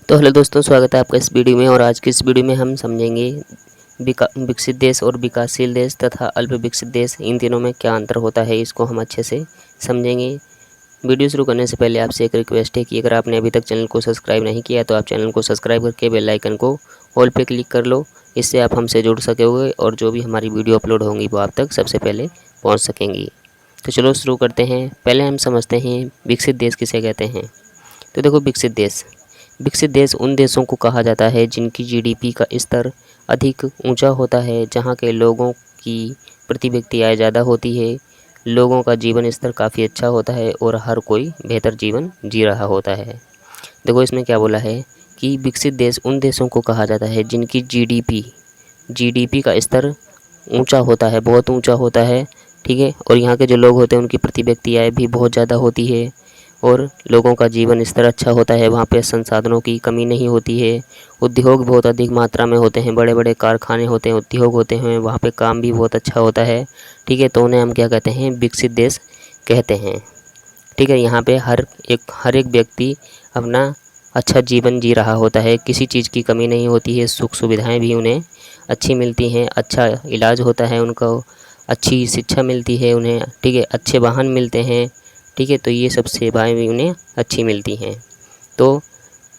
तो हेलो दोस्तों, स्वागत है आपका इस वीडियो में। और आज की इस वीडियो में हम समझेंगे विकसित देश और विकासशील देश तथा अल्प विकसित देश, इन तीनों में क्या अंतर होता है, इसको हम अच्छे से समझेंगे। वीडियो शुरू करने से पहले आपसे एक रिक्वेस्ट है कि अगर आपने अभी तक चैनल को सब्सक्राइब नहीं किया तो आप चैनल को सब्सक्राइब करके बेल आइकन को ऑल पे क्लिक कर लो। इससे आप हमसे जुड़ सकोगे और जो भी हमारी वीडियो अपलोड होंगी वो आप तक सबसे पहले पहुँच सकेंगी। तो चलो शुरू करते हैं। पहले हम समझते हैं विकसित देश किसे कहते हैं। तो देखो, विकसित देश उन देशों को कहा जाता है जिनकी जीडीपी का स्तर अधिक ऊंचा होता है, जहां के लोगों की प्रति व्यक्ति आय ज़्यादा होती है, लोगों का जीवन स्तर काफ़ी अच्छा होता है और हर कोई बेहतर जीवन जी रहा होता है। देखो, इसमें क्या बोला है कि विकसित देश उन देशों को कहा जाता है जिनकी जीडीपी का स्तर ऊंचा होता है, बहुत ऊंचा होता है, ठीक है। और यहाँ के जो लोग होते हैं उनकी प्रति व्यक्ति आय भी बहुत ज़्यादा होती है और लोगों का जीवन स्तर अच्छा होता है। वहाँ पे संसाधनों की कमी नहीं होती है, उद्योग बहुत अधिक मात्रा में होते हैं, बड़े बड़े कारखाने होते हैं, उद्योग होते हैं, वहाँ पे काम भी बहुत अच्छा होता है, ठीक है। तो उन्हें हम क्या कहते हैं, विकसित देश कहते हैं, ठीक है। यहाँ पे हर एक व्यक्ति अपना अच्छा जीवन जी रहा होता है, किसी चीज़ की कमी नहीं होती है, सुख सुविधाएँ भी उन्हें अच्छी मिलती हैं, अच्छा इलाज होता है उनको, अच्छी शिक्षा मिलती है उन्हें, ठीक है, अच्छे वाहन मिलते हैं, ठीक है। तो ये सब सेवाएं भी उन्हें अच्छी मिलती हैं। तो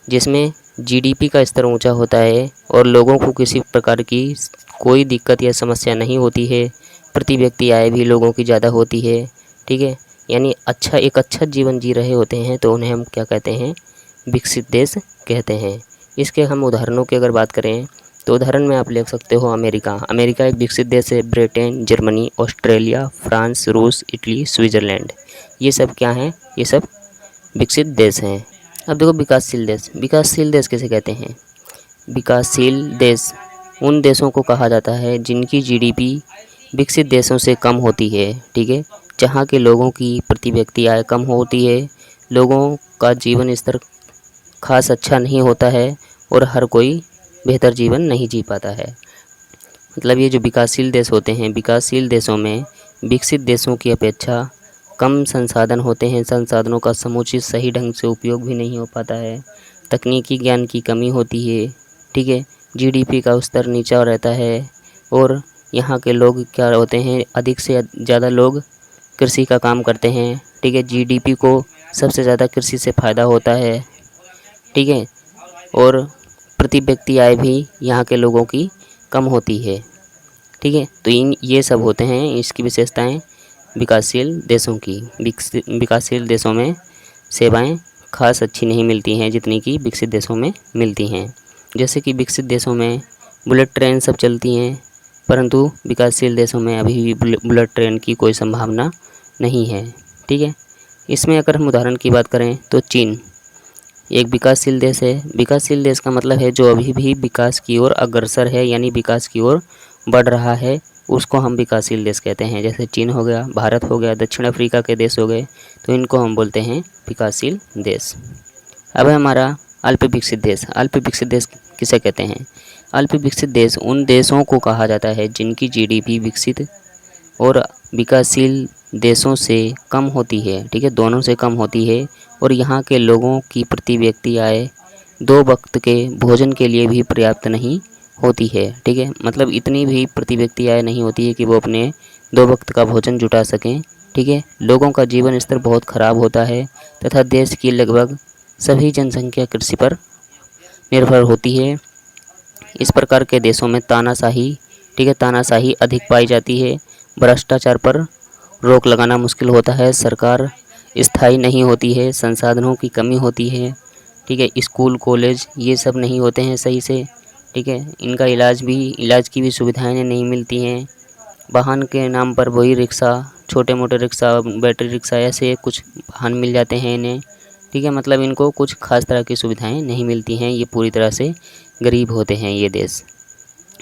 जिसमें जीडीपी का स्तर ऊंचा होता है और लोगों को किसी प्रकार की कोई दिक्कत या समस्या नहीं होती है, प्रति व्यक्ति आय भी लोगों की ज़्यादा होती है, ठीक है। यानी एक अच्छा जीवन जी रहे होते हैं, तो उन्हें हम क्या कहते हैं, विकसित देश कहते हैं। इसके हम उदाहरणों की अगर बात करें तो उदाहरण में आप ले सकते हो अमेरिका एक विकसित देश है। ब्रिटेन, जर्मनी, ऑस्ट्रेलिया, फ्रांस, रूस, इटली, स्विट्ज़रलैंड, ये सब क्या हैं, ये सब विकसित देश हैं। अब देखो, विकासशील देश किसे कहते हैं। विकासशील देश उन देशों को कहा जाता है जिनकी जीडीपी विकसित देशों से कम होती है, ठीक है। जहाँ के लोगों की प्रति व्यक्ति आय कम होती है, लोगों का जीवन स्तर खास अच्छा नहीं होता है और हर कोई बेहतर जीवन नहीं जी पाता है। मतलब ये जो विकासशील देश होते हैं, विकासशील देशों में विकसित देशों की अपेक्षा कम संसाधन होते हैं, संसाधनों का समुचित सही ढंग से उपयोग भी नहीं हो पाता है, तकनीकी ज्ञान की कमी होती है, ठीक है। जीडीपी का स्तर नीचा रहता है और यहाँ के लोग क्या होते हैं, अधिक से ज़्यादा लोग कृषि का काम करते हैं, ठीक है। जीडीपी को सबसे ज़्यादा कृषि से फ़ायदा होता है, ठीक है। और प्रति व्यक्ति आय भी यहाँ के लोगों की कम होती है, ठीक है। तो ये सब होते हैं इसकी विशेषताएं विकासशील देशों की। विकासशील देशों में सेवाएं खास अच्छी नहीं मिलती हैं जितनी कि विकसित देशों में मिलती हैं। जैसे कि विकसित देशों में बुलेट ट्रेन सब चलती हैं, परंतु विकासशील देशों में अभी भी बुलेट ट्रेन की कोई संभावना नहीं है, ठीक है। इसमें अगर हम उदाहरण की बात करें तो चीन एक विकासशील देश है। विकासशील देश का मतलब है जो अभी भी विकास की ओर अग्रसर है, यानी विकास की ओर बढ़ रहा है, उसको हम विकासशील देश कहते हैं। जैसे चीन हो गया, भारत हो गया, दक्षिण अफ्रीका के देश हो गए, तो इनको हम बोलते हैं विकासशील देश। अब है हमारा अल्प विकसित देश। अल्प विकसित देश किसे कहते हैं। अल्प विकसित देश उन देशों को कहा जाता है जिनकी जीडीपी विकसित और विकासशील देशों से कम होती है, ठीक है, दोनों से कम होती है और यहाँ के लोगों की प्रति व्यक्ति आय 2 वक्त के भोजन के लिए भी पर्याप्त नहीं होती है, ठीक है। मतलब इतनी भी प्रति व्यक्ति आय नहीं होती है कि वो अपने 2 वक्त का भोजन जुटा सकें, ठीक है। लोगों का जीवन स्तर बहुत ख़राब होता है तथा देश की लगभग सभी जनसंख्या कृषि पर निर्भर होती है। इस प्रकार के देशों में तानाशाही, ठीक है, तानाशाही अधिक पाई जाती है। भ्रष्टाचार पर रोक लगाना मुश्किल होता है, सरकार स्थायी नहीं होती है, संसाधनों की कमी होती है, ठीक है। स्कूल कॉलेज ये सब नहीं होते हैं सही से, ठीक है। इनका इलाज की भी सुविधाएं नहीं मिलती हैं। वाहन के नाम पर वही रिक्शा, छोटे मोटे रिक्शा, बैटरी रिक्शा, ऐसे कुछ वाहन मिल जाते हैं इन्हें, ठीक है। मतलब इनको कुछ खास तरह की सुविधाएं नहीं मिलती हैं, ये पूरी तरह से गरीब होते हैं ये देश।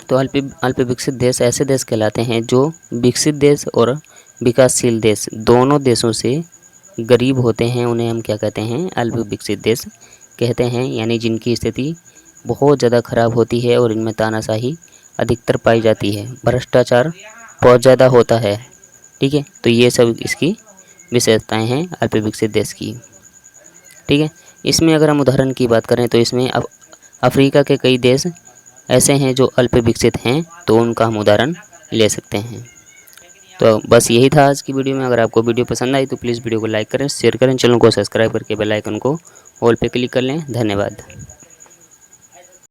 तो अल्प विकसित देश ऐसे देश कहलाते हैं जो विकसित देश और विकासशील देश दोनों देशों से गरीब होते हैं, उन्हें हम क्या कहते हैं, अल्प विकसित देश कहते हैं। यानी जिनकी स्थिति बहुत ज़्यादा ख़राब होती है और इनमें तानाशाही अधिकतर पाई जाती है, भ्रष्टाचार बहुत ज़्यादा होता है, ठीक है। तो ये सब इसकी विशेषताएं हैं अल्प विकसित देश की, ठीक है। इसमें अगर हम उदाहरण की बात करें तो इसमें अब अफ्रीका के कई देश ऐसे हैं जो अल्प विकसित हैं, तो उनका हम उदाहरण ले सकते हैं। तो बस यही था आज की वीडियो में। अगर आपको वीडियो पसंद आई तो प्लीज़ वीडियो को लाइक करें, शेयर करें, चैनल को सब्सक्राइब करके बेल आइकन को ऑल पे क्लिक कर लें। धन्यवाद।